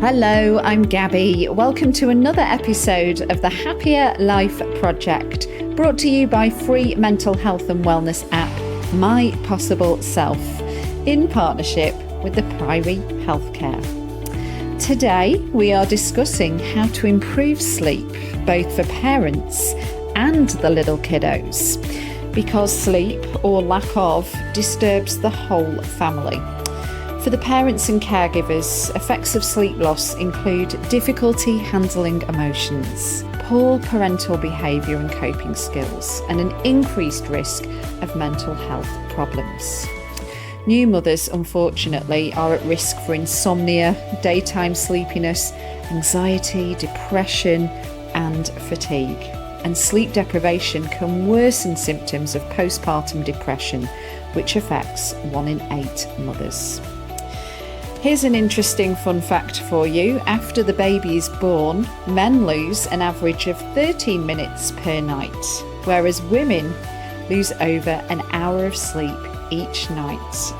Hello, I'm Gabby. Welcome to another episode of the Happier Life Project, brought to you by free mental health and wellness app, My Possible Self, in partnership with the Priory Healthcare. Today, we are discussing how to improve sleep, both for parents and the little kiddos, because sleep, or lack of, disturbs the whole family. For the parents and caregivers, effects of sleep loss include difficulty handling emotions, poor parental behaviour and coping skills, and an increased risk of mental health problems. New mothers, unfortunately, are at risk for insomnia, daytime sleepiness, anxiety, depression, and fatigue. And sleep deprivation can worsen symptoms of postpartum depression, which affects 1 in 8 mothers. Here's an interesting fun fact for you. After the baby is born, men lose an average of 13 minutes per night, whereas women lose over an hour of sleep each night.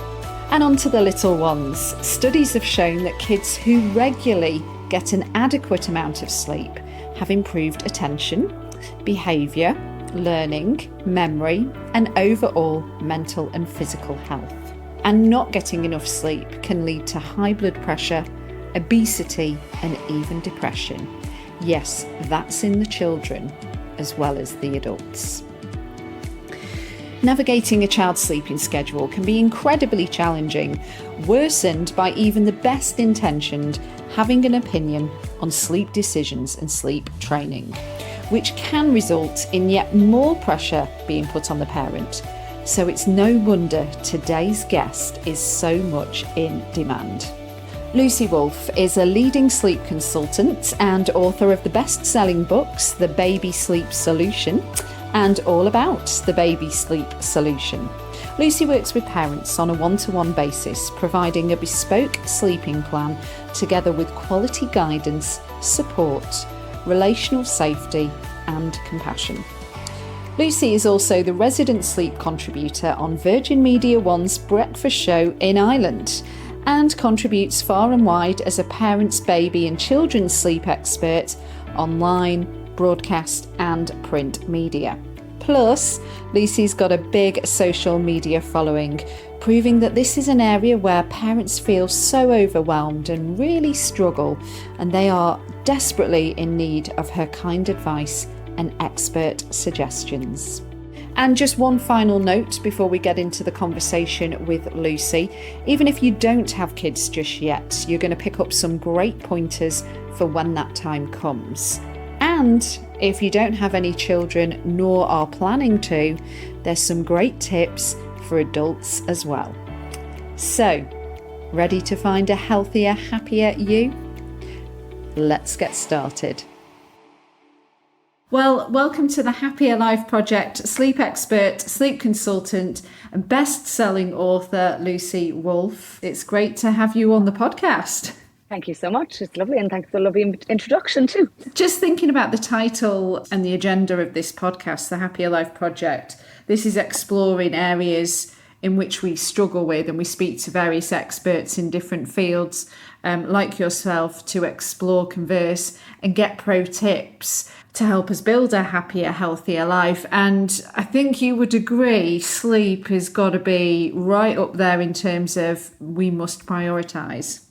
And on to the little ones. Studies have shown that kids who regularly get an adequate amount of sleep have improved attention, behaviour, learning, memory, and overall mental and physical health. And not getting enough sleep can lead to high blood pressure, obesity, and even depression. Yes, that's in the children as well as the adults. Navigating a child's sleeping schedule can be incredibly challenging, worsened by even the best intentioned having an opinion on sleep decisions and sleep training, which can result in yet more pressure being put on the parent. So it's no wonder today's guest is so much in demand. Lucy Wolfe is a leading sleep consultant and author of the best-selling books, The Baby Sleep Solution and All About the Baby Sleep Solution. Lucy works with parents on a one-to-one basis, providing a bespoke sleeping plan together with quality guidance, support, relational safety and compassion. Lucy is also the resident sleep contributor on Virgin Media One's breakfast show in Ireland and contributes far and wide as a parents, baby and children's sleep expert online, broadcast and print media. Plus, Lucy's got a big social media following, proving that this is an area where parents feel so overwhelmed and really struggle, and they are desperately in need of her kind advice and expert suggestions. And just one final note before we get into the conversation with Lucy. Even if you don't have kids just yet, you're going to pick up some great pointers for when that time comes. And if you don't have any children nor are planning to, there's some great tips for adults as well. So, ready to find a healthier, happier you? Let's get started. Well, welcome to the Happier Life Project, sleep expert, sleep consultant, and best-selling author, Lucy Wolfe. It's great to have you on the podcast. Thank you so much. It's lovely, and thanks for the lovely introduction too. Just thinking about the title and the agenda of this podcast, the Happier Life Project, this is exploring areas in which we struggle with, and we speak to various experts in different fields, like yourself, to explore, converse, and get pro tips to help us build a happier, healthier life. And I think you would agree, sleep has got to be right up there in terms of we must prioritise.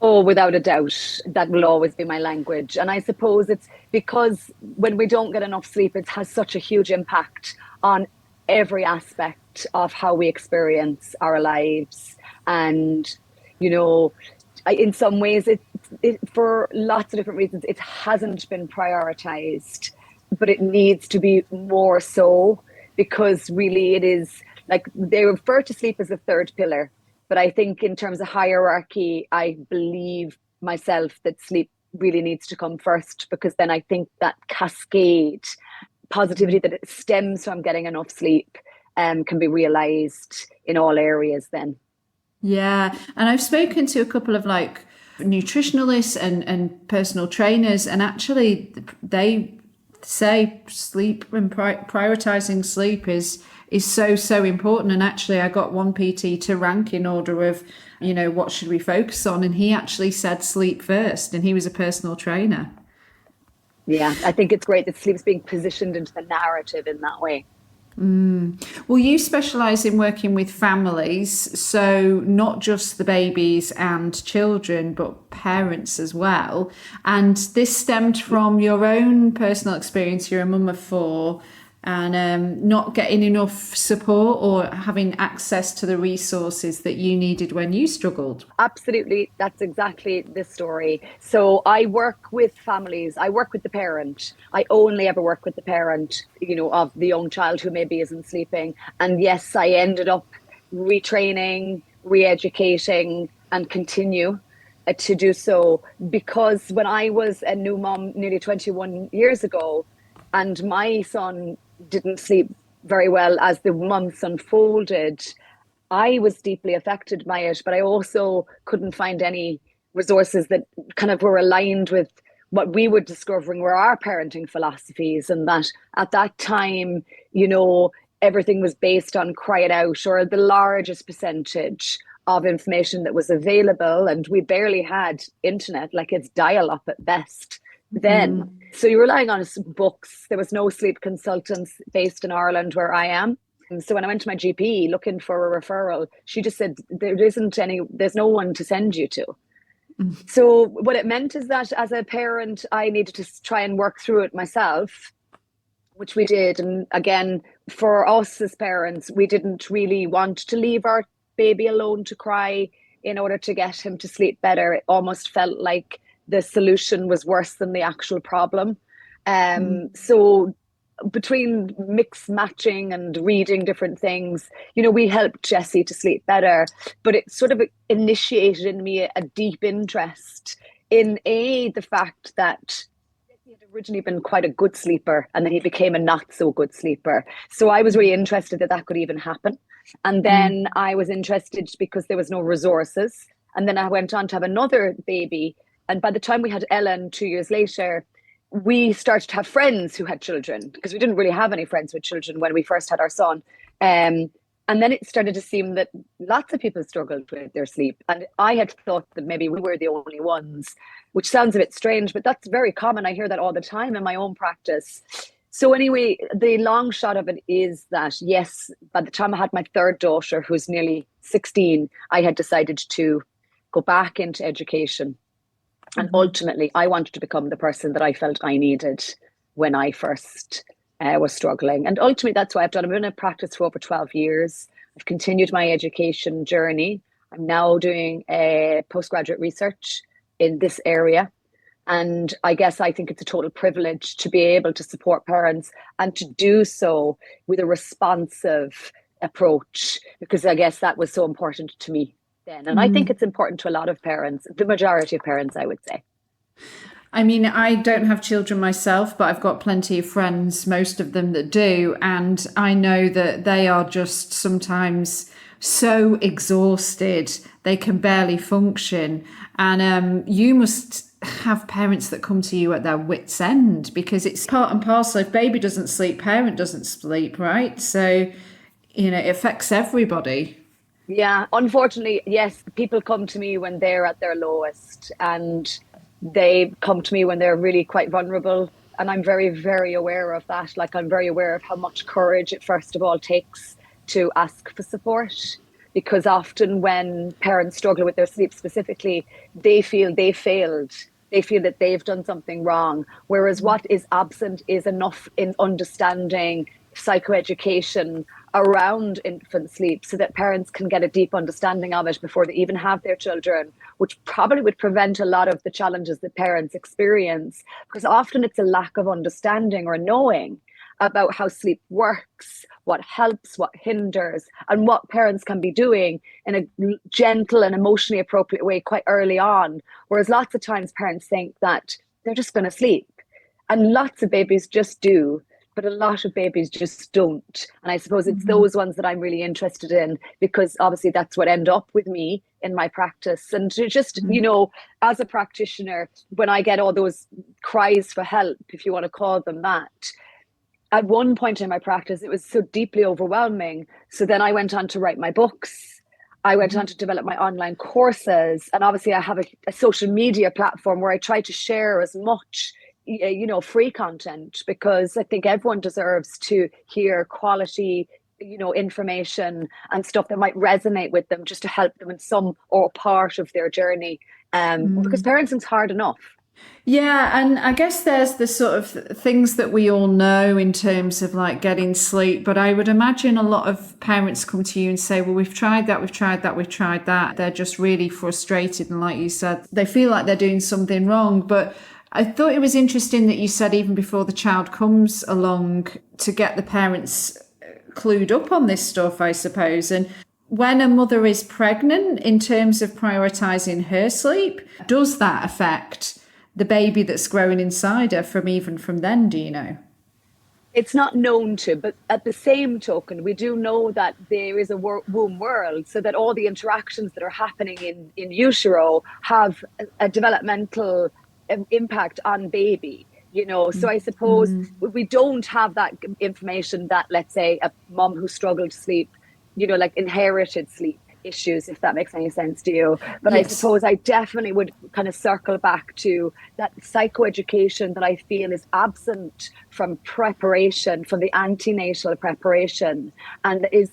Oh, without a doubt, that will always be my language. And I suppose it's because when we don't get enough sleep, it has such a huge impact on every aspect of how we experience our lives. And, you know, in some ways, it for lots of different reasons, it hasn't been prioritized, but it needs to be more so, because really it is, like, they refer to sleep as the third pillar. But I think in terms of hierarchy, I believe myself that sleep really needs to come first, because then I think that cascade positivity that it stems from getting enough sleep can be realized in all areas then. Yeah. And I've spoken to a couple of nutritionalists and personal trainers, and actually they say sleep and prioritizing sleep is so important. And actually I got one PT to rank in order of, what should we focus on, and he actually said sleep first, and he was a personal trainer. Yeah, I think it's great that sleep's being positioned into the narrative in that way. Well, you specialize in working with families, so not just the babies and children, but parents as well. And this stemmed from your own personal experience. You're a mum of four, and not getting enough support or having access to the resources that you needed when you struggled. Absolutely. That's exactly the story. So I work with families. I work with the parent. I only ever work with the parent, of the young child who maybe isn't sleeping. And yes, I ended up retraining, re-educating, and continue to do so, because when I was a new mom nearly 21 years ago, and my son didn't sleep very well as the months unfolded, I was deeply affected by it, but I also couldn't find any resources that kind of were aligned with what we were discovering were our parenting philosophies. And that at that time, everything was based on cry it out, or the largest percentage of information that was available. And we barely had internet, like it's dial up at best then. So you're relying on books. There was no sleep consultants based in Ireland where I am. So when I went to my GP looking for a referral, she just said, there's no one to send you to. So what it meant is that as a parent, I needed to try and work through it myself, which we did. And again, for us as parents, we didn't really want to leave our baby alone to cry in order to get him to sleep better. It almost felt like the solution was worse than the actual problem. So between mix matching and reading different things, we helped Jessie to sleep better, but it sort of initiated in me a deep interest in the fact that he had originally been quite a good sleeper, and then he became a not so good sleeper. So I was really interested that could even happen. And then I was interested because there was no resources. And then I went on to have another baby. And by the time we had Ellen 2 years later, we started to have friends who had children, because we didn't really have any friends with children when we first had our son. And then it started to seem that lots of people struggled with their sleep. And I had thought that maybe we were the only ones, which sounds a bit strange, but that's very common. I hear that all the time in my own practice. So anyway, the long shot of it is that, yes, by the time I had my third daughter, who's nearly 16, I had decided to go back into education. And ultimately, I wanted to become the person that I felt I needed when I first was struggling. And ultimately, that's why I've been in practice for over 12 years. I've continued my education journey. I'm now doing postgraduate research in this area. And I guess I think it's a total privilege to be able to support parents and to do so with a responsive approach, because I guess that was so important to me then. And I think it's important to a lot of parents, the majority of parents, I would say. I mean, I don't have children myself, but I've got plenty of friends, most of them that do. And I know that they are just sometimes so exhausted, they can barely function. And you must have parents that come to you at their wits' end, because it's part and parcel. If baby doesn't sleep, parent doesn't sleep, right? So, it affects everybody. Yeah, unfortunately, yes, people come to me when they're at their lowest, and they come to me when they're really quite vulnerable. And I'm very, very aware of that. Like, I'm very aware of how much courage it first of all takes to ask for support. Because often when parents struggle with their sleep specifically, they feel they failed. They feel that they've done something wrong. Whereas what is absent is enough in understanding psychoeducation around infant sleep, so that parents can get a deep understanding of it before they even have their children, which probably would prevent a lot of the challenges that parents experience, because often it's a lack of understanding or knowing about how sleep works, what helps, what hinders, and what parents can be doing in a gentle and emotionally appropriate way quite early on. Whereas lots of times parents think that they're just going to sleep, and lots of babies just do. but a lot of babies just don't. And I suppose it's Mhm. those ones that I'm really interested in, because obviously that's what end up with me in my practice. And to just, Mhm. as a practitioner, when I get all those cries for help, if you want to call them that, at one point in my practice, it was so deeply overwhelming. So then I went on to write my books. I went on to develop my online courses. And obviously, I have a social media platform where I try to share as much, free content, because I think everyone deserves to hear quality, information and stuff that might resonate with them, just to help them in some or part of their journey. Because Mm. parenting's hard enough. Yeah, and I guess there's the sort of things that we all know in terms of like getting sleep, but I would imagine a lot of parents come to you and say, well, we've tried that, we've tried that, we've tried that. They're just really frustrated. And like you said, they feel like they're doing something wrong. But I thought it was interesting that you said even before the child comes along to get the parents clued up on this stuff, I suppose. And when a mother is pregnant, in terms of prioritizing her sleep, does that affect the baby that's growing inside her from then, do you know? It's not known to, but at the same token, we do know that there is a womb world, so that all the interactions that are happening in utero have a developmental impact on baby. So I suppose we don't have that information that, let's say, a mom who struggled to sleep, like inherited sleep issues, if that makes any sense to you. But I Yes. suppose I definitely would kind of circle back to that psychoeducation that I feel is absent from preparation, from the antenatal preparation, and is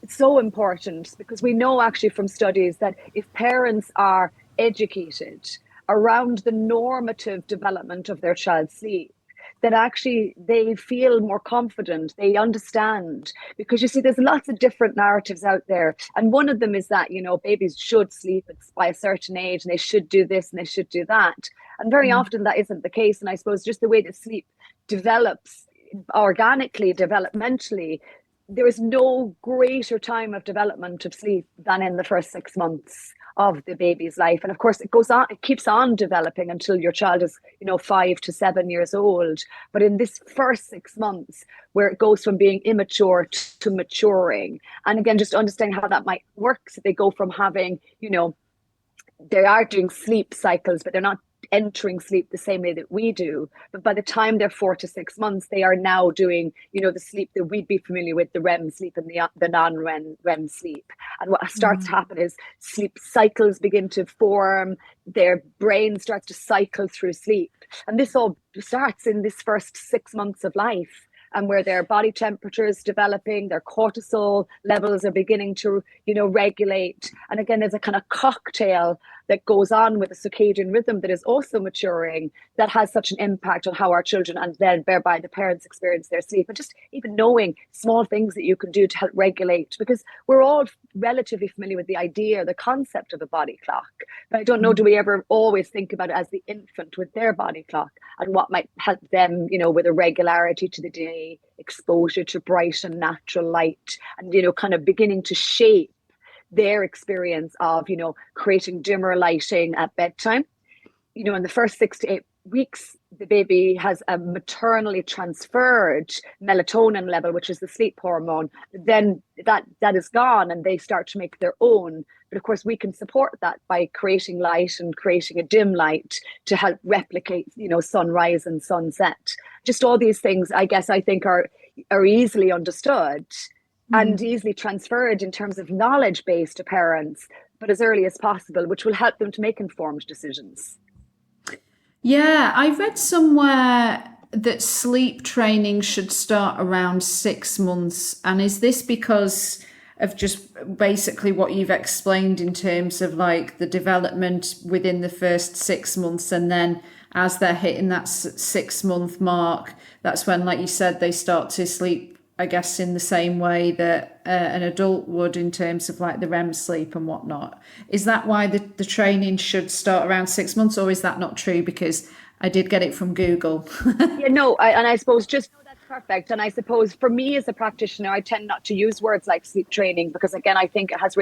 so important, because we know actually from studies that if parents are educated around the normative development of their child's sleep, that actually they feel more confident, they understand. Because you see, there's lots of different narratives out there. And one of them is that, babies should sleep by a certain age and they should do this and they should do that. And very often that isn't the case. And I suppose just the way that sleep develops organically, developmentally, there is no greater time of development of sleep than in the first 6 months of the baby's life. And of course, it goes on, it keeps on developing until your child is, 5 to 7 years old. But in this first 6 months, where it goes from being immature to maturing, and again, just understanding how that might work. So they go from having, they are doing sleep cycles, but they're not entering sleep the same way that we do. But by the time they're 4 to 6 months, they are now doing, the sleep that we'd be familiar with, the REM sleep and the non-REM sleep. And what starts to happen is sleep cycles begin to form, their brain starts to cycle through sleep. And this all starts in this first 6 months of life, and where their body temperature is developing, their cortisol levels are beginning to, regulate. And again, there's a kind of cocktail that goes on with the circadian rhythm that is also maturing, that has such an impact on how our children and then thereby the parents experience their sleep. And just even knowing small things that you can do to help regulate, because we're all relatively familiar with the idea, the concept of a body clock. But I don't know, do we ever always think about it as the infant with their body clock and what might help them, with a regularity to the day, exposure to bright and natural light, and, kind of beginning to shape their experience of, creating dimmer lighting at bedtime. In the first 6 to 8 weeks, the baby has a maternally transferred melatonin level, which is the sleep hormone. Then that is gone and they start to make their own. But of course, we can support that by creating light and creating a dim light to help replicate, sunrise and sunset. Just all these things, I guess, I think are easily understood and easily transferred in terms of knowledge base to parents, but as early as possible, which will help them to make informed decisions. Yeah, I read somewhere that sleep training should start around 6 months. And is this because of just basically what you've explained in terms of like the development within the first 6 months, and then as they're hitting that 6 month mark, that's when, like you said, they start to sleep, I guess, in the same way that an adult would in terms of like the REM sleep and whatnot. Is that why the training should start around 6 months, or is that not true? Because I did get it from Google. Yeah, no, and I suppose just no, that's perfect. And I suppose for me as a practitioner, I tend not to use words like sleep training, because again, I think it has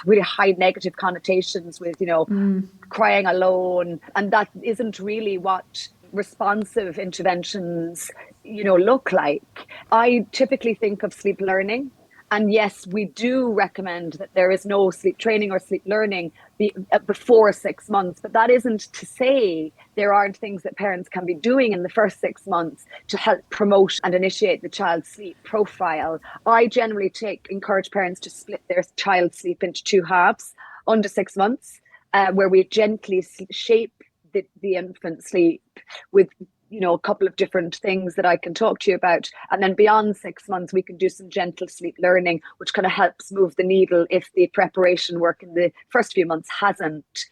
really high negative connotations with, crying alone, and that isn't really what responsive interventions look like. I typically think of sleep learning. And yes, we do recommend that there is no sleep training or sleep learning before 6 months, but that isn't to say there aren't things that parents can be doing in the first 6 months to help promote and initiate the child's sleep profile. I generally encourage parents to split their child's sleep into two halves under 6 months, where we gently shape the infant sleep with a couple of different things that I can talk to you about. And then beyond 6 months, we can do some gentle sleep learning, which kind of helps move the needle if the preparation work in the first few months hasn't,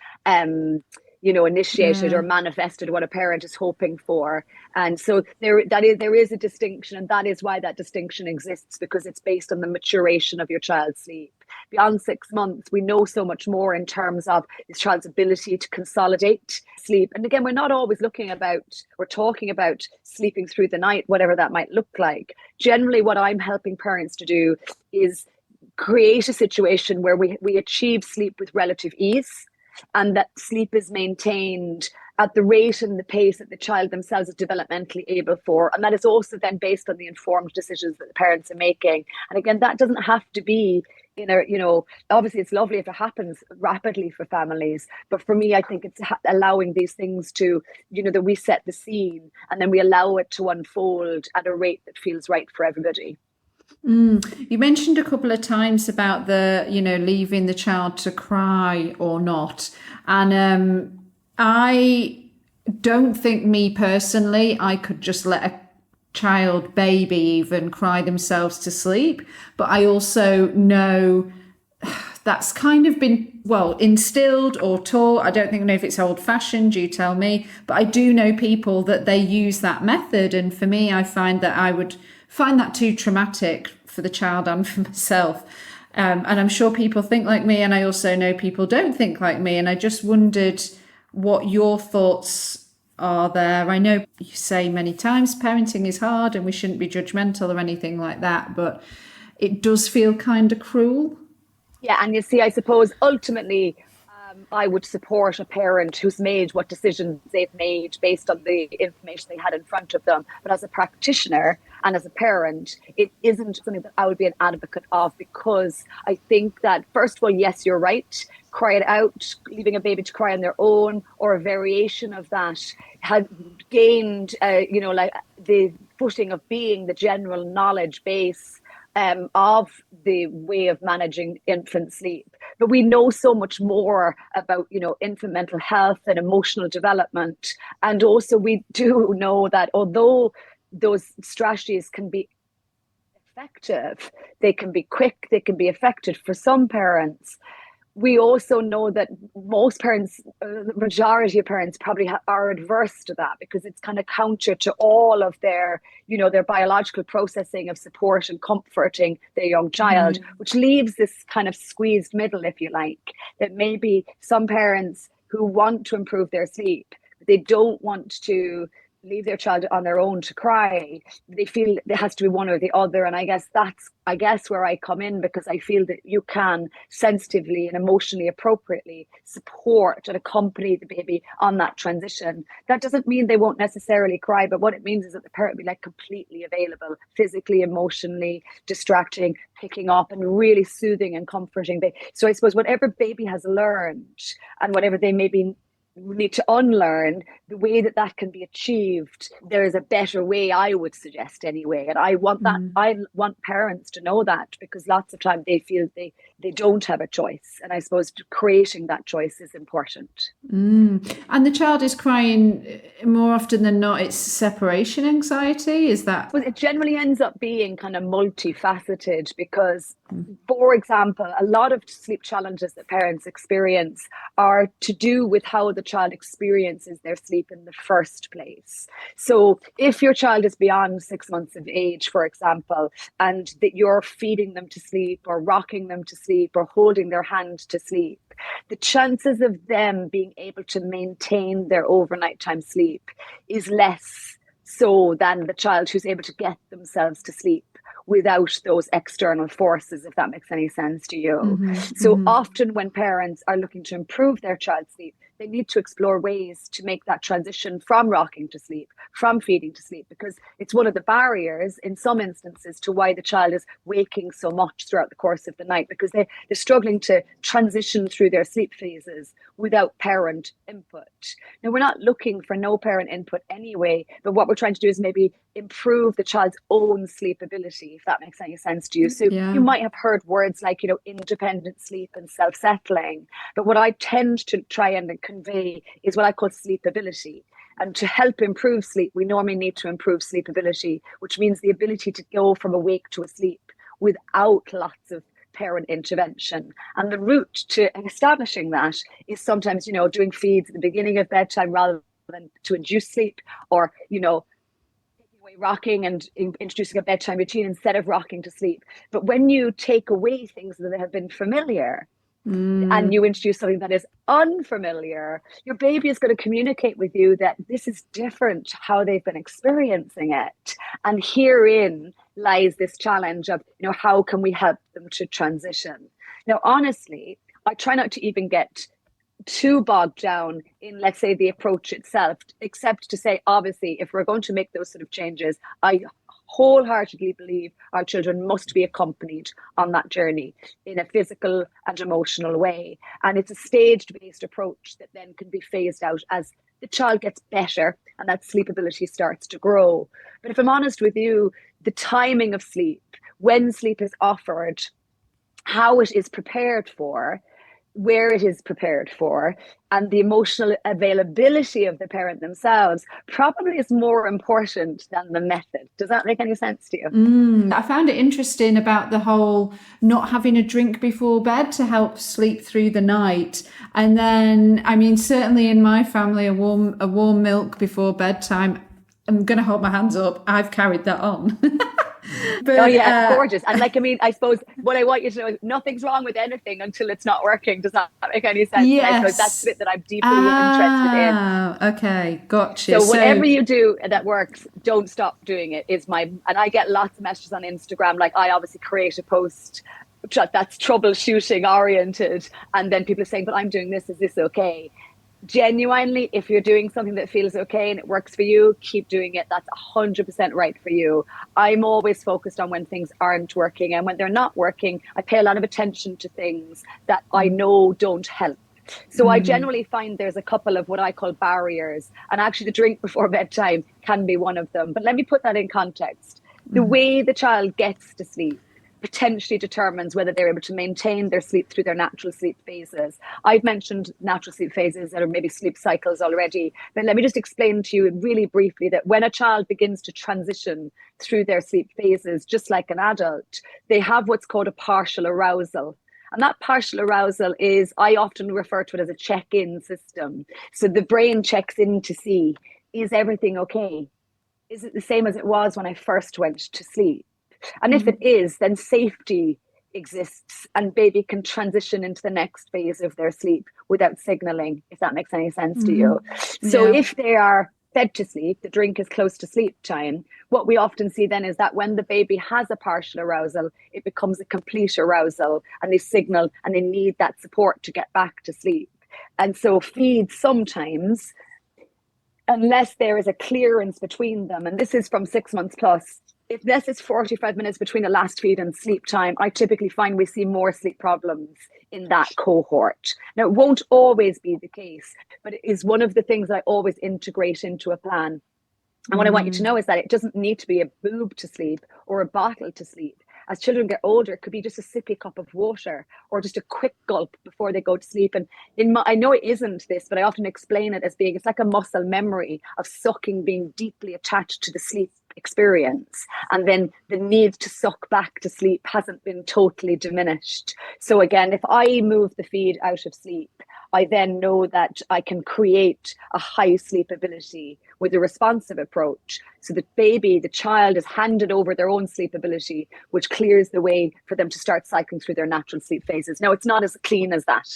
initiated or manifested what a parent is hoping for. And so there is a distinction, and that is why that distinction exists, because it's based on the maturation of your child's sleep. Beyond 6 months, we know so much more in terms of this child's ability to consolidate sleep. And again, we're not always looking about or talking about sleeping through the night, whatever that might look like. Generally, what I'm helping parents to do is create a situation where we achieve sleep with relative ease, and that sleep is maintained at the rate and the pace that the child themselves is developmentally able for. And that is also then based on the informed decisions that the parents are making. And again, that doesn't have to be obviously it's lovely if it happens rapidly for families. But for me, I think it's allowing these things to, that we set the scene and then we allow it to unfold at a rate that feels right for everybody. You mentioned a couple of times about the, leaving the child to cry or not. And I don't think, me personally, I could just let a child, baby even, cry themselves to sleep. But I also know that's kind of been, instilled or taught. I don't know if it's old fashioned, you tell me. But I do know people that they use that method. And for me, I find that I would find that too traumatic for the child and for myself. And I'm sure people think like me, and I also know people don't think like me. And I just wondered what your thoughts are there. I know you say many times parenting is hard and we shouldn't be judgmental or anything like that, but it does feel kind of cruel. Yeah, and you see, I suppose ultimately, I would support a parent who's made what decisions they've made based on the information they had in front of them. But as a practitioner and as a parent, it isn't something that I would be an advocate of, because I think that, first of all, yes, you're right. Cry it out, leaving a baby to cry on their own, or a variation of that, had gained, like the footing of being the general knowledge base of the way of managing infant sleep. But we know so much more about, infant mental health and emotional development. And also we do know that although those strategies can be effective, they can be quick, they can be effective for some parents, we also know that most parents, the majority of parents probably are adverse to that, because it's kind of counter to all of their, their biological processing of support and comforting their young child, which leaves this kind of squeezed middle, if you like, that maybe some parents who want to improve their sleep, they don't want to leave their child on their own to cry. They feel there has to be one or the other. And I guess where I come in, because I feel that you can sensitively and emotionally appropriately support and accompany the baby on that transition. That doesn't mean they won't necessarily cry, but what it means is that the parent will be like completely available, physically, emotionally, distracting, picking up and really soothing and comforting. So I suppose whatever baby has learned and whatever they maybe need to unlearn, the way that that can be achieved, there is a better way, I would suggest anyway. And I want that, I want parents to know that, because lots of time they feel they don't have a choice. And I suppose creating that choice is important. And the child is crying more often than not, it's separation anxiety, is that? Well, it generally ends up being kind of multifaceted, because, for example, a lot of sleep challenges that parents experience are to do with how the child experiences their sleep in the first place. So if your child is beyond 6 months of age, for example, and that you're feeding them to sleep or rocking them to sleep or holding their hand to sleep, the chances of them being able to maintain their overnight time sleep is less so than the child who's able to get themselves to sleep without those external forces, if that makes any sense to you. So often when parents are looking to improve their child's sleep, they need to explore ways to make that transition from rocking to sleep, from feeding to sleep, because it's one of the barriers in some instances to why the child is waking so much throughout the course of the night, because they're struggling to transition through their sleep phases without parent input. Now, we're not looking for no parent input anyway, but what we're trying to do is maybe improve the child's own sleep ability, if that makes any sense to you. So you might have heard words like, independent sleep and self-settling, but what I tend to try and convey is what I call sleep ability. And to help improve sleep, we normally need to improve sleep ability, which means the ability to go from awake to asleep without lots of parent intervention. And the route to establishing that is sometimes, doing feeds at the beginning of bedtime rather than to induce sleep, or, taking away rocking and introducing a bedtime routine instead of rocking to sleep. But when you take away things that have been familiar, and you introduce something that is unfamiliar, your baby is going to communicate with you that this is different how they've been experiencing it. And herein lies this challenge of, how can we help them to transition? Now, honestly, I try not to even get too bogged down in, let's say, the approach itself, except to say, obviously, if we're going to make those sort of changes, I wholeheartedly believe our children must be accompanied on that journey in a physical and emotional way. And it's a staged-based approach that then can be phased out as the child gets better and that sleep ability starts to grow. But if I'm honest with you, the timing of sleep, when sleep is offered, how it is prepared for, where it is prepared for, and the emotional availability of the parent themselves probably is more important than the method. Does that make any sense to you? I found it interesting about the whole not having a drink before bed to help sleep through the night. And then, certainly in my family, a warm milk before bedtime. I'm going to hold my hands up. I've carried that on. But, gorgeous. And I suppose what I want you to know is nothing's wrong with anything until it's not working. Does that make any sense? Yes. I suppose that's the bit that I'm deeply interested in. Okay, gotcha. So whatever you do that works, don't stop doing it and I get lots of messages on Instagram. Like, I obviously create a post that's troubleshooting oriented. And then people are saying, but I'm doing this. Is this okay? Genuinely, if you're doing something that feels okay and it works for you, keep doing it. That's 100% right for you. I'm always focused on when things aren't working, and when they're not working, I pay a lot of attention to things that I know don't help. So I generally find there's a couple of what I call barriers, and actually the drink before bedtime can be one of them. But let me put that in context. The way the child gets to sleep potentially determines whether they're able to maintain their sleep through their natural sleep phases. I've mentioned natural sleep phases or maybe sleep cycles already, but let me just explain to you really briefly that when a child begins to transition through their sleep phases, just like an adult, they have what's called a partial arousal. And that partial arousal is, I often refer to it as a check-in system. So the brain checks in to see, is everything okay? Is it the same as it was when I first went to sleep? And if it is, then safety exists and baby can transition into the next phase of their sleep without signaling, if that makes any sense to you. So if they are fed to sleep, the drink is close to sleep time, what we often see then is that when the baby has a partial arousal, it becomes a complete arousal, and they signal and they need that support to get back to sleep. And so feeds sometimes, unless there is a clearance between them, and this is from 6 months plus, if this is 45 minutes between the last feed and sleep time, I typically find we see more sleep problems in that cohort. Now, it won't always be the case, but it is one of the things I always integrate into a plan. And what I want you to know is that it doesn't need to be a boob to sleep or a bottle to sleep. As children get older, it could be just a sippy cup of water or just a quick gulp before they go to sleep. And I know it isn't this, but I often explain it as being, it's like a muscle memory of sucking being deeply attached to the sleep experience. And then the need to suck back to sleep hasn't been totally diminished. So again, if I move the feed out of sleep, I then know that I can create a high sleep ability with a responsive approach. So the child is handed over their own sleep ability, which clears the way for them to start cycling through their natural sleep phases. Now, it's not as clean as that.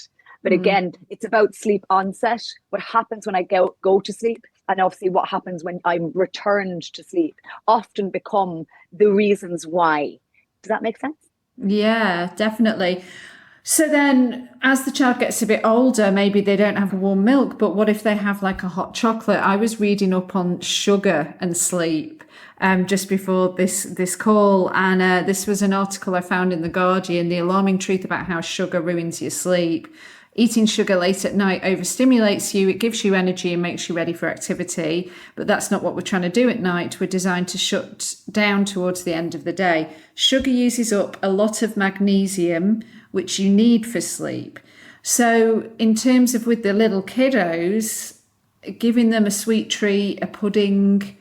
But again, it's about sleep onset, what happens when I go to sleep, and obviously what happens when I'm returned to sleep, often become the reasons why. Does that make sense? Yeah, definitely. So then, as the child gets a bit older, maybe they don't have warm milk, but what if they have like a hot chocolate? I was reading up on sugar and sleep just before this call, and this was an article I found in The Guardian, the alarming truth about how sugar ruins your sleep. Eating sugar late at night overstimulates you, it gives you energy and makes you ready for activity, but that's not what we're trying to do at night. We're designed to shut down towards the end of the day. Sugar uses up a lot of magnesium, which you need for sleep. So in terms of with the little kiddos, giving them a sweet treat, a pudding,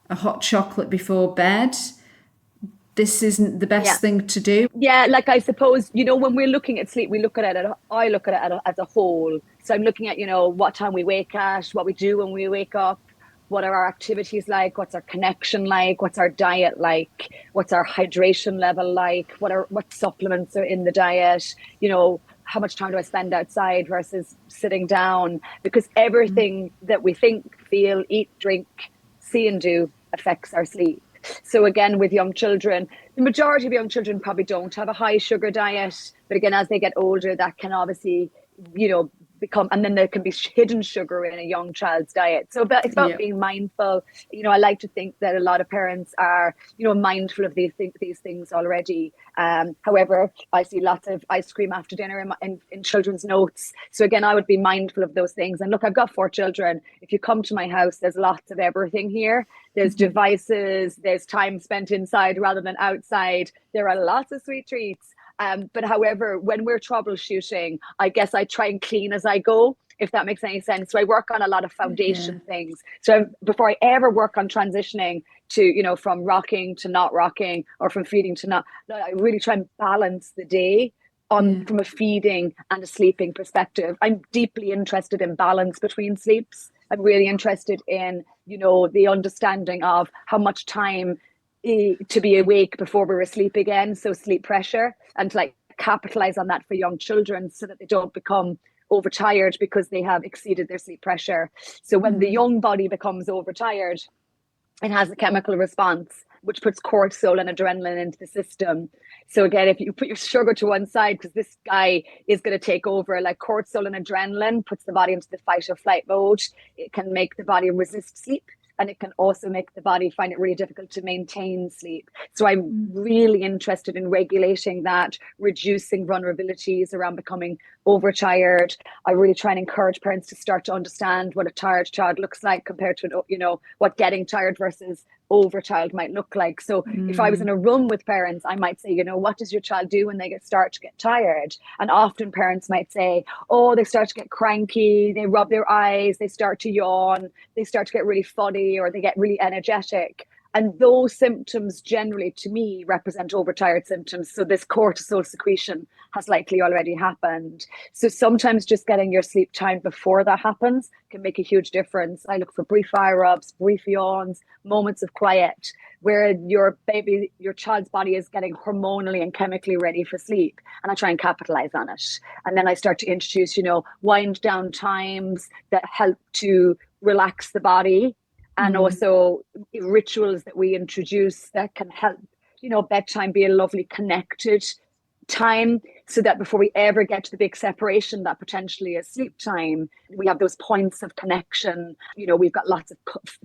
a hot chocolate before bed, this isn't the best thing to do. Yeah, like I suppose, when we're looking at sleep, I look at it as a whole. So I'm looking at, what time we wake at, what we do when we wake up, what are our activities like, what's our connection like, what's our diet like, what's our hydration level like, what supplements are in the diet, how much time do I spend outside versus sitting down? Because everything that we think, feel, eat, drink, see and do affects our sleep. So again, with young children, the majority of young children probably don't have a high sugar diet. But again, as they get older, that can obviously, become, and then there can be hidden sugar in a young child's diet. So it's about being mindful. I like to think that a lot of parents are, mindful of these things already. However, I see lots of ice cream after dinner in children's notes. So again, I would be mindful of those things. And look, I've got 4 children. If you come to my house, there's lots of everything here. There's devices, there's time spent inside rather than outside. There are lots of sweet treats. But however, when we're troubleshooting, I guess I try and clean as I go, if that makes any sense. So I work on a lot of foundation things. So before I ever work on transitioning to, from rocking to not rocking or from feeding to not, I really try and balance the day from a feeding and a sleeping perspective. I'm deeply interested in balance between sleeps. I'm really interested in, the understanding of how much time to be awake before we're asleep again. So sleep pressure, and to capitalize on that for young children so that they don't become overtired because they have exceeded their sleep pressure. So when the young body becomes overtired, it has a chemical response which puts cortisol and adrenaline into the system. So again, if you put your sugar to one side, because this guy is going to take over, like cortisol and adrenaline puts the body into the fight or flight mode. It can make the body resist sleep. And it can also make the body find it really difficult to maintain sleep. So I'm really interested in regulating that, reducing vulnerabilities around becoming overtired. I really try and encourage parents to start to understand what a tired child looks like compared to, what getting tired versus overtired might look like. So if I was in a room with parents, I might say, what does your child do when they start to get tired? And often parents might say, oh, they start to get cranky, they rub their eyes, they start to yawn, they start to get really funny, or they get really energetic. And those symptoms generally, to me, represent overtired symptoms. So this cortisol secretion has likely already happened. So sometimes just getting your sleep time before that happens can make a huge difference. I look for brief eye rubs, brief yawns, moments of quiet, where your child's body is getting hormonally and chemically ready for sleep. And I try and capitalize on it. And then I start to introduce, wind down times that help to relax the body. And also rituals that we introduce that can help, bedtime be a lovely connected time, so that before we ever get to the big separation that potentially is sleep time, we have those points of connection. We've got lots of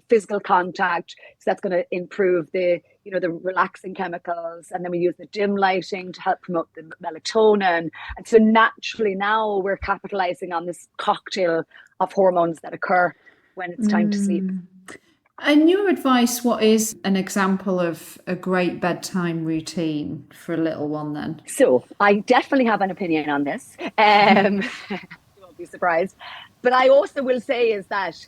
physical contact, so that's going to improve the relaxing chemicals. And then we use the dim lighting to help promote the melatonin. And so naturally now we're capitalizing on this cocktail of hormones that occur when it's time to sleep. In your advice, what is an example of a great bedtime routine for a little one then? So I definitely have an opinion on this. You won't be surprised. But I also will say is that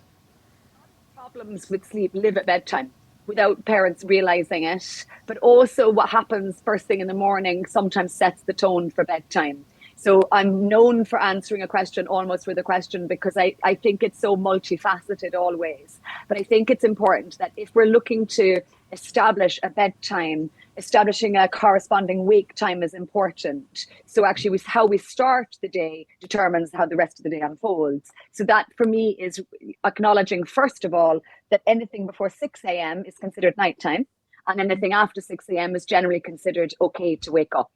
problems with sleep live at bedtime without parents realizing it. But also what happens first thing in the morning sometimes sets the tone for bedtime. So I'm known for answering a question almost with a question, because I think it's so multifaceted always. But I think it's important that if we're looking to establish a bedtime, establishing a corresponding wake time is important. So actually how we start the day determines how the rest of the day unfolds. So that for me is acknowledging, first of all, that anything before 6 a.m. is considered nighttime, and anything after 6 a.m. is generally considered okay to wake up.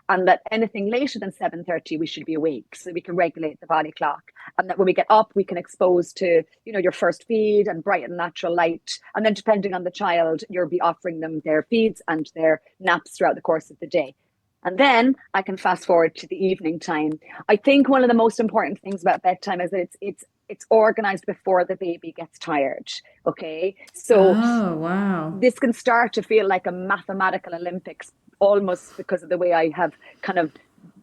and that anything later than 7:30 we should be awake so we can regulate the body clock, and that when we get up we can expose to, you know, your first feed and bright and natural light, and then depending on the child you'll be offering them their feeds and their naps throughout the course of the day. And then I can fast forward to the evening time. I think one of the most important things about bedtime is that it's organized before the baby gets tired. Okay, so Oh, wow. this can start to feel like a mathematical Olympics almost because of the way I have kind of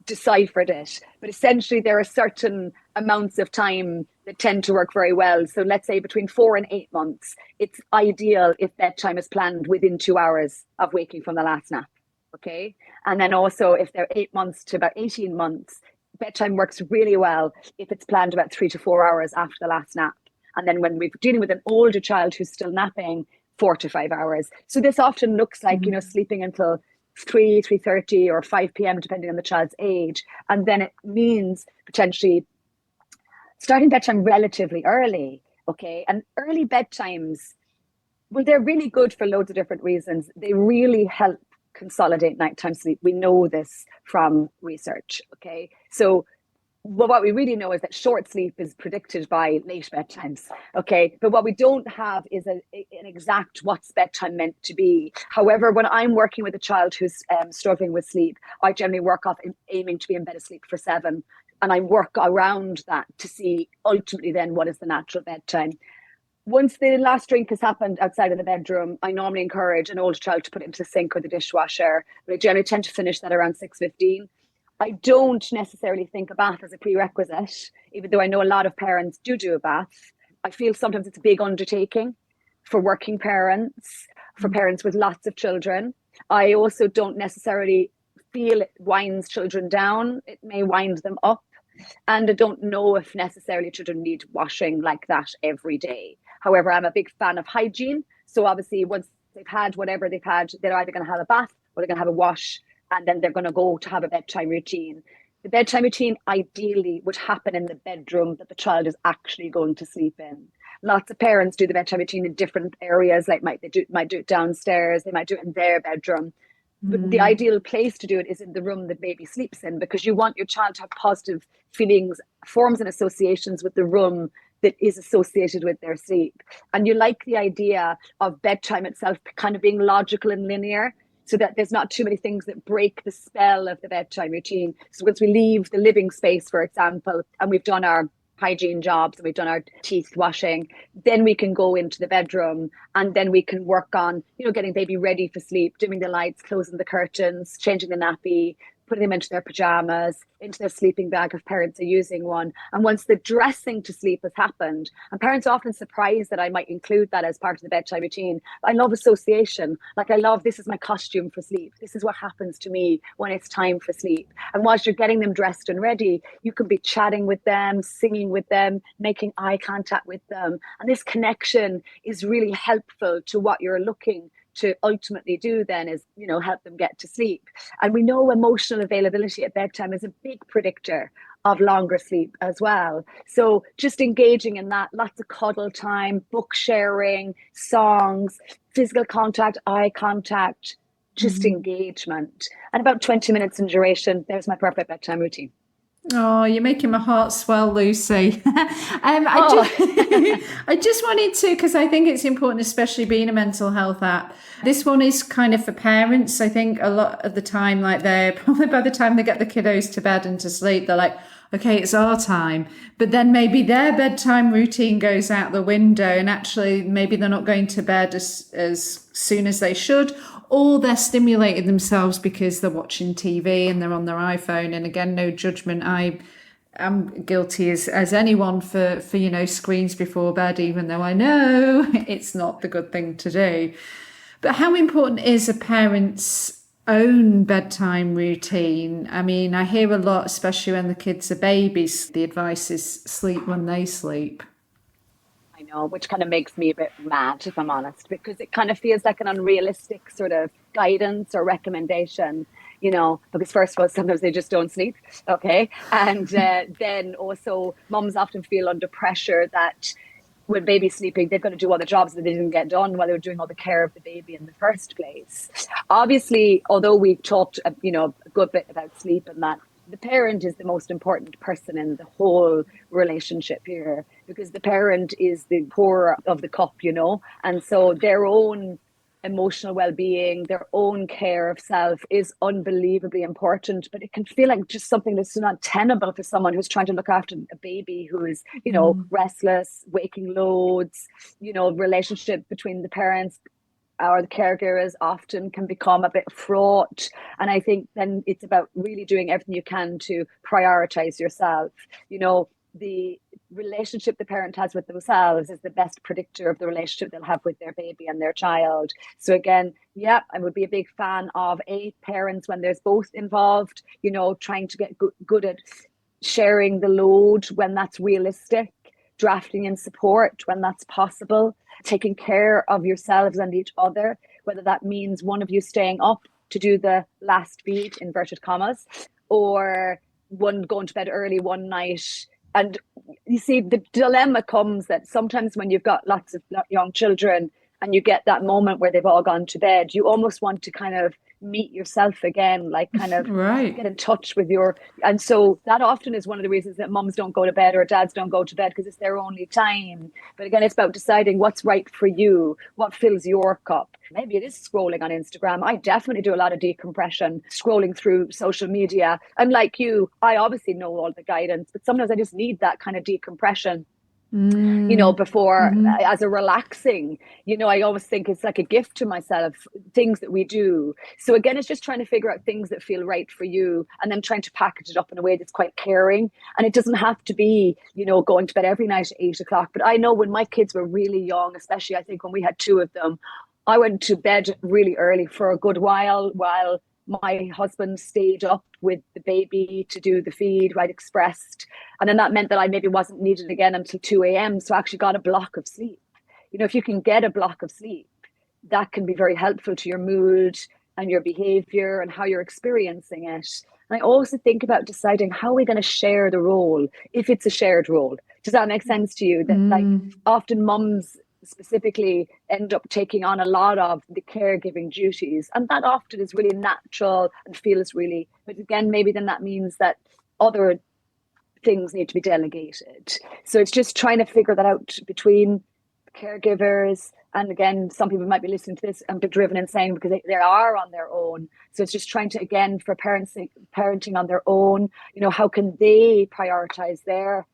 deciphered it. But essentially, there are certain amounts of time that tend to work very well. So let's say between 4 and 8 months, it's ideal if bedtime is planned within 2 hours of waking from the last nap. Okay. And then also, if they're 8 months to about 18 months, bedtime works really well if it's planned about 3 to 4 hours after the last nap. And then when we're dealing with an older child who's still napping, 4 to 5 hours. So this often looks like, you know, sleeping until 3:30 or 5 p.m., depending on the child's age. And then it means potentially starting bedtime relatively early. Okay. And early bedtimes, well, they're really good for loads of different reasons. They really help consolidate nighttime sleep. We know this from research. Okay. So what we really know is that short sleep is predicted by late bedtimes. Okay. But what we don't have is an exact what's bedtime meant to be. However, when I'm working with a child who's struggling with sleep, I generally work off aiming to be in bed asleep for 7. And I work around that to see ultimately then what is the natural bedtime. Once the last drink has happened outside of the bedroom, I normally encourage an older child to put it into the sink or the dishwasher. But I generally tend to finish that around 6:15. I don't necessarily think a bath is a prerequisite, even though I know a lot of parents do a bath. I feel sometimes it's a big undertaking for working parents, for parents with lots of children. I also don't necessarily feel it winds children down. It may wind them up. And I don't know if necessarily children need washing like that every day. However, I'm a big fan of hygiene. So obviously, once they've had whatever they've had, they're either going to have a bath or they're going to have a wash, and then they're going to go to have a bedtime routine. The bedtime routine ideally would happen in the bedroom that the child is actually going to sleep in. Lots of parents do the bedtime routine in different areas, like might do it downstairs, they might do it in their bedroom. But the ideal place to do it is in the room that baby sleeps in, because you want your child to have positive feelings, forms and associations with the room that is associated with their sleep. And you like the idea of bedtime itself kind of being logical and linear, so that there's not too many things that break the spell of the bedtime routine. So once we leave the living space, for example, and we've done our hygiene jobs and we've done our teeth washing, then we can go into the bedroom and then we can work on, you know, getting baby ready for sleep, dimming the lights, closing the curtains, changing the nappy, putting them into their pajamas, into their sleeping bag if parents are using one. And once the dressing to sleep has happened, and parents are often surprised that I might include that as part of the bedtime routine. I love association. Like I love, this is my costume for sleep. This is what happens to me when it's time for sleep. And whilst you're getting them dressed and ready, you can be chatting with them, singing with them, making eye contact with them. And this connection is really helpful to what you're looking to ultimately do then, is, you know, help them get to sleep. And we know emotional availability at bedtime is a big predictor of longer sleep as well. So just engaging in that, lots of cuddle time, book sharing, songs, physical contact, eye contact, just engagement. And about 20 minutes in duration, there's my perfect bedtime routine. Oh, you're making my heart swell, Lucy. I just wanted to, because I think it's important, especially being a mental health app. This one is kind of for parents. I think a lot of the time, like they're probably by the time they get the kiddos to bed and to sleep, they're like, okay, it's our time. But then maybe their bedtime routine goes out the window, and actually maybe they're not going to bed as soon as they should, or they're stimulating themselves because they're watching TV and they're on their iPhone. And again, no judgment. I am guilty as anyone for, you know, screens before bed, even though I know it's not the good thing to do. But how important is a parent's own bedtime routine? I mean, I hear a lot, especially when the kids are babies, the advice is sleep when they sleep. I know, which kind of makes me a bit mad, if I'm honest, because it kind of feels like an unrealistic sort of guidance or recommendation, you know, because first of all, sometimes they just don't sleep. Okay. And then also, mums often feel under pressure that when baby's sleeping, they've got to do all the jobs that they didn't get done while they were doing all the care of the baby in the first place. Obviously, although we've talked, you know, good bit about sleep, and that the parent is the most important person in the whole relationship here, because the parent is the pourer of the cup, and so their own emotional well-being, their own care of self is unbelievably important. But it can feel like just something that's not tenable for someone who's trying to look after a baby who is, restless, waking loads. Relationship between the parents or the caregivers often can become a bit fraught. And I think then it's about really doing everything you can to prioritize yourself. The relationship the parent has with themselves is the best predictor of the relationship they'll have with their baby and their child. So again, yeah, I would be a big fan of parents when there's both involved, trying to get good at sharing the load when that's realistic, drafting in support when that's possible, taking care of yourselves and each other, whether that means one of you staying up to do the last beat, inverted commas, or one going to bed early one night. And you see, the dilemma comes that sometimes when you've got lots of young children and you get that moment where they've all gone to bed, you almost want to kind of meet yourself again, like kind of right. get in touch with and so that often is one of the reasons that mums don't go to bed or dads don't go to bed, because it's their only time. But again, it's about deciding what's right for you, what fills your cup. Maybe it is scrolling on Instagram. I definitely do a lot of decompression, scrolling through social media. And like you, I obviously know all the guidance, but sometimes I just need that kind of decompression before as a relaxing, I always think it's like a gift to myself, things that we do. So again, it's just trying to figure out things that feel right for you and then trying to package it up in a way that's quite caring. And it doesn't have to be, going to bed every night at 8 o'clock. But I know when my kids were really young, especially I think when we had two of them, I went to bed really early for a good while my husband stayed up with the baby to do the feed, right, expressed. And then that meant that I maybe wasn't needed again until 2 a.m. So I actually got a block of sleep. If you can get a block of sleep, that can be very helpful to your mood and your behavior and how you're experiencing it. And I also think about deciding how we're going to share the role, if it's a shared role. Does that make sense to you? That like often mums specifically end up taking on a lot of the caregiving duties, and that often is really natural and feels really, but again, maybe then that means that other things need to be delegated. So it's just trying to figure that out between caregivers. And again, some people might be listening to this and be driven and saying, because they are on their own. So it's just trying to, again, for parents parenting on their own, how can they prioritize their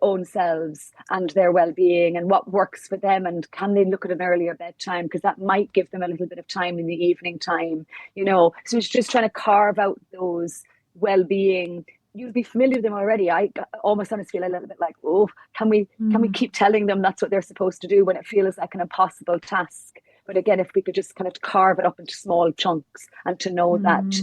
own selves and their well-being and what works for them, and can they look at an earlier bedtime, because that might give them a little bit of time in the evening time, so it's just trying to carve out those well-being. You'll be familiar with them already. I almost almost feel a little bit like, can we keep telling them that's what they're supposed to do when it feels like an impossible task? But again, if we could just kind of carve it up into small chunks and to know that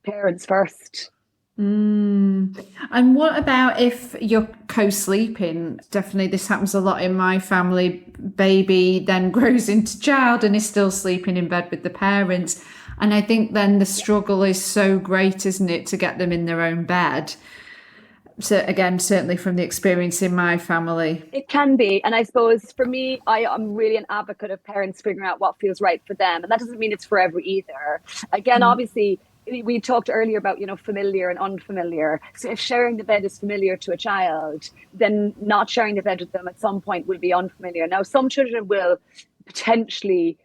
parents first. And what about if you're co-sleeping? Definitely this happens a lot in my family. Baby then grows into child and is still sleeping in bed with the parents. And I think then the struggle is so great, isn't it, to get them in their own bed? So again, certainly from the experience in my family. It can be. And I suppose for me, I am really an advocate of parents figuring out what feels right for them. And that doesn't mean it's forever either. Again, obviously, we talked earlier about, familiar and unfamiliar. So if sharing the bed is familiar to a child, then not sharing the bed with them at some point will be unfamiliar. Now, some children will potentially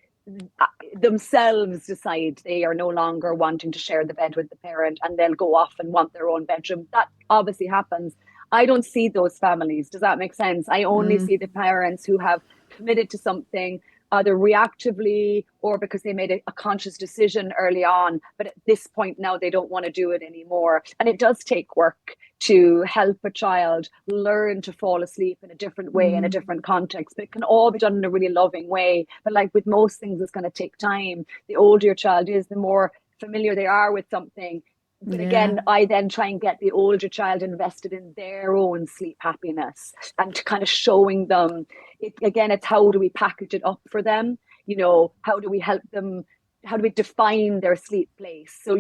themselves decide they are no longer wanting to share the bed with the parent, and they'll go off and want their own bedroom. That obviously happens. I don't see those families. Does that make sense? I only see the parents who have committed to something, either reactively or because they made a conscious decision early on, but at this point now they don't want to do it anymore. And it does take work to help a child learn to fall asleep in a different way, in a different context, but it can all be done in a really loving way. But like with most things, it's going to take time. The older your child is, the more familiar they are with something. But again, I then try and get the older child invested in their own sleep happiness and to kind of showing them it. Again, it's how do we package it up for them? How do we help them? How do we define their sleep place? So,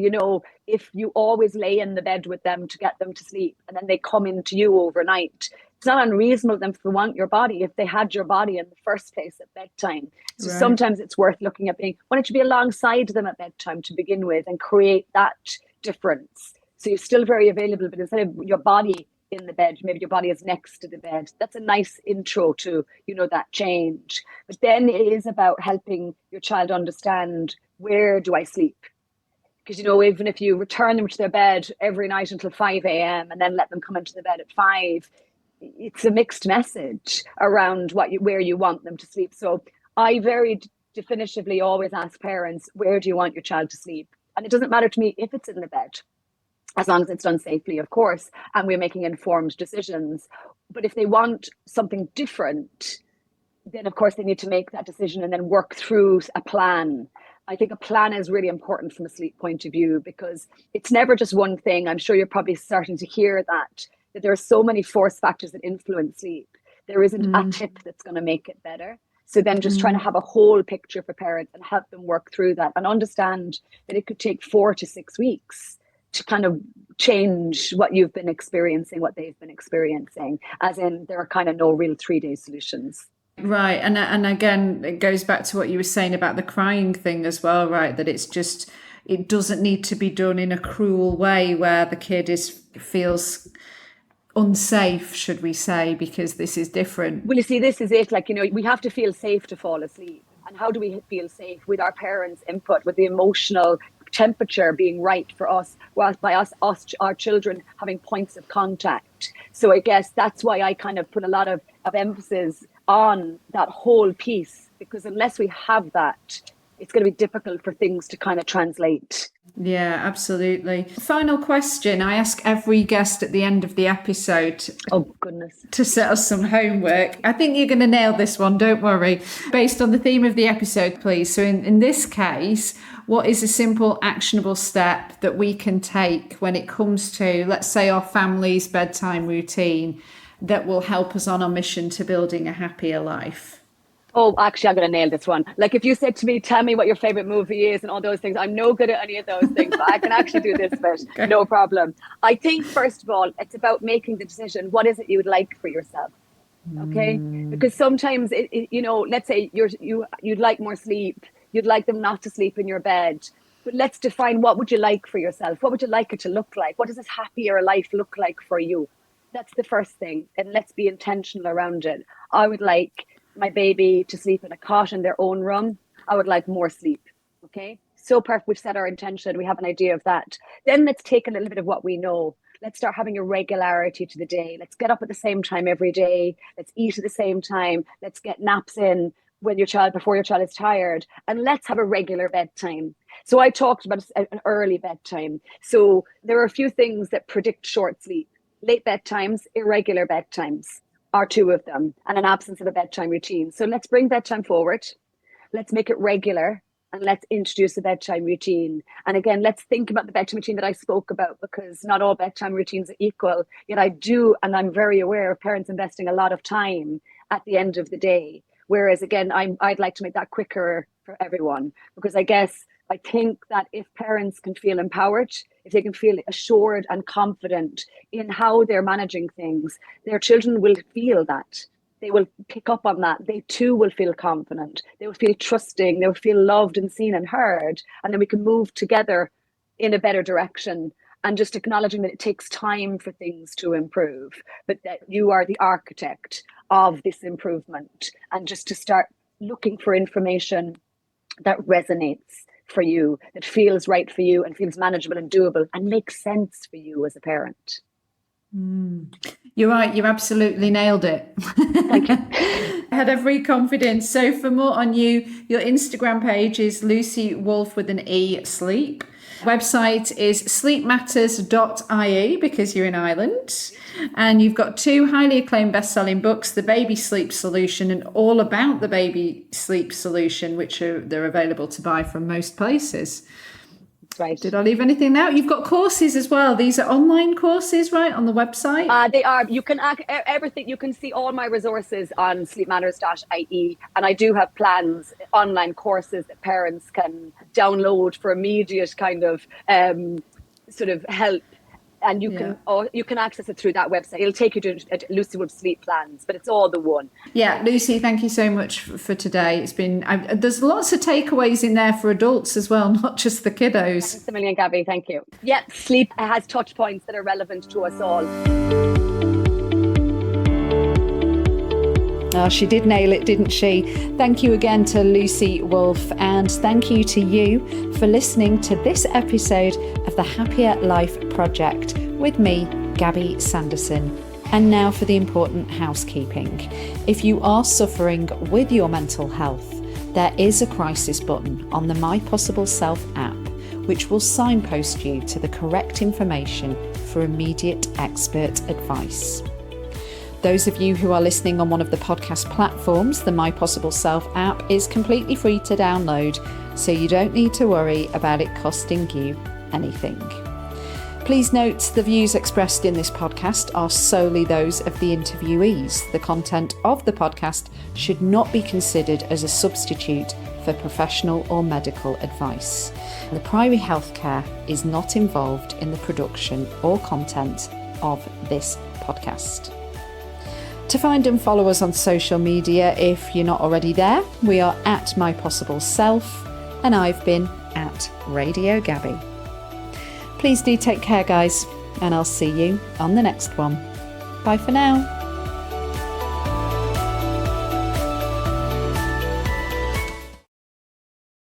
if you always lay in the bed with them to get them to sleep and then they come into you overnight, it's not unreasonable for them to want your body if they had your body in the first place at bedtime. So sometimes it's worth looking at why don't you be alongside them at bedtime to begin with and create that difference. So you're still very available, but instead of your body in the bed, maybe your body is next to the bed. That's a nice intro to, that change. But then it is about helping your child understand, where do I sleep? Because, even if you return them to their bed every night until 5 a.m. and then let them come into the bed at 5, it's a mixed message around where you want them to sleep. So I very definitively always ask parents, where do you want your child to sleep? And it doesn't matter to me if it's in the bed, as long as it's done safely, of course, and we're making informed decisions. But if they want something different, then of course they need to make that decision and then work through a plan. I think a plan is really important from a sleep point of view, because it's never just one thing. I'm sure you're probably starting to hear that there are so many force factors that influence sleep. There isn't a tip that's going to make it better. So then just trying to have a whole picture for parents and help them work through that and understand that it could take 4 to 6 weeks to kind of change what you've been experiencing, what they've been experiencing, as in there are kind of no real 3-day solutions. Right. And again, it goes back to what you were saying about the crying thing as well, right? That it doesn't need to be done in a cruel way where the kid feels unsafe, should we say, because this is different. Well, you see, this is it. We have to feel safe to fall asleep. And how do we feel safe? With our parents' input, with the emotional temperature being right for us, whilst by us, our children having points of contact. So I guess that's why I kind of put a lot of emphasis on that whole piece, because unless we have that, it's going to be difficult for things to kind of translate. Yeah, absolutely. Final question. I ask every guest at the end of the episode. Oh, goodness. To set us some homework. I think you're going to nail this one, don't worry. Based on the theme of the episode, please. So in this case, what is a simple, actionable step that we can take when it comes to, let's say, our family's bedtime routine that will help us on our mission to building a happier life? Oh, actually, I'm going to nail this one. Like if you said to me, tell me what your favorite movie is and all those things, I'm no good at any of those things, but I can actually do this bit. Okay. No problem. I think, first of all, it's about making the decision. What is it you would like for yourself? Okay. Because sometimes, let's say you'd like more sleep. You'd like them not to sleep in your bed. But let's define, what would you like for yourself? What would you like it to look like? What does this happier life look like for you? That's the first thing. And let's be intentional around it. I would like my baby to sleep in a cot in their own room. I would like more sleep. Okay. So perfect. We've set our intention. We have an idea of that. Then let's take a little bit of what we know. Let's start having a regularity to the day. Let's get up at the same time every day. Let's eat at the same time. Let's get naps in before your child is tired. And let's have a regular bedtime. So I talked about an early bedtime. So there are a few things that predict short sleep. Late bedtimes, irregular bedtimes are 2 of them, and an absence of a bedtime routine. So let's bring bedtime forward. Let's make it regular, and let's introduce a bedtime routine. And again, let's think about the bedtime routine that I spoke about, because not all bedtime routines are equal. Yet I do, and I'm very aware of parents investing a lot of time at the end of the day. Whereas again, I'd like to make that quicker for everyone, because I think that if parents can feel empowered, if they can feel assured and confident in how they're managing things, their children will feel that. They will pick up on that. They too will feel confident. They will feel trusting. They will feel loved and seen and heard. And then we can move together in a better direction, and just acknowledging that it takes time for things to improve, but that you are the architect of this improvement, and just to start looking for information that resonates for you, that feels right for you and feels manageable and doable and makes sense for you as a parent. You're right. You absolutely nailed it. Thank you. I had every confidence. So for more on you, your Instagram page is Lucy Wolfe with an E, sleep. Website is sleepmatters.ie, because you're in Ireland. And you've got 2 highly acclaimed best-selling books, The Baby Sleep Solution and All About the Baby Sleep Solution, which they're available to buy from most places. Right. Did I leave anything out? You've got courses as well. These are online courses, right, on the website? They are. You can everything. You can see all my resources on sleepmatters.ie, and I do have plans, online courses that parents can download for immediate kind of sort of help And you can access it through that website. It'll take you to Lucy Wolfe Sleep Plans, but it's all the one. Yeah, Lucy, thank you so much for today. It's been there's lots of takeaways in there for adults as well, not just the kiddos. Thanks a million, Gabby. Thank you. Yeah, sleep has touch points that are relevant to us all. Oh, she did nail it, didn't she? Thank you again to Lucy Wolfe, and thank you to you for listening to this episode of the Happier Life Project with me, Gabby Sanderson. And now for the important housekeeping. If you are suffering with your mental health, there is a crisis button on the My Possible Self app, which will signpost you to the correct information for immediate expert advice. Those of you who are listening on one of the podcast platforms, the My Possible Self app is completely free to download, so you don't need to worry about it costing you anything. Please note the views expressed in this podcast are solely those of the interviewees. The content of the podcast should not be considered as a substitute for professional or medical advice. The primary healthcare is not involved in the production or content of this podcast. To find and follow us on social media, if you're not already there, we are at My Possible Self, and I've been at Radio Gabby. Please do take care, guys, and I'll see you on the next one. Bye for now.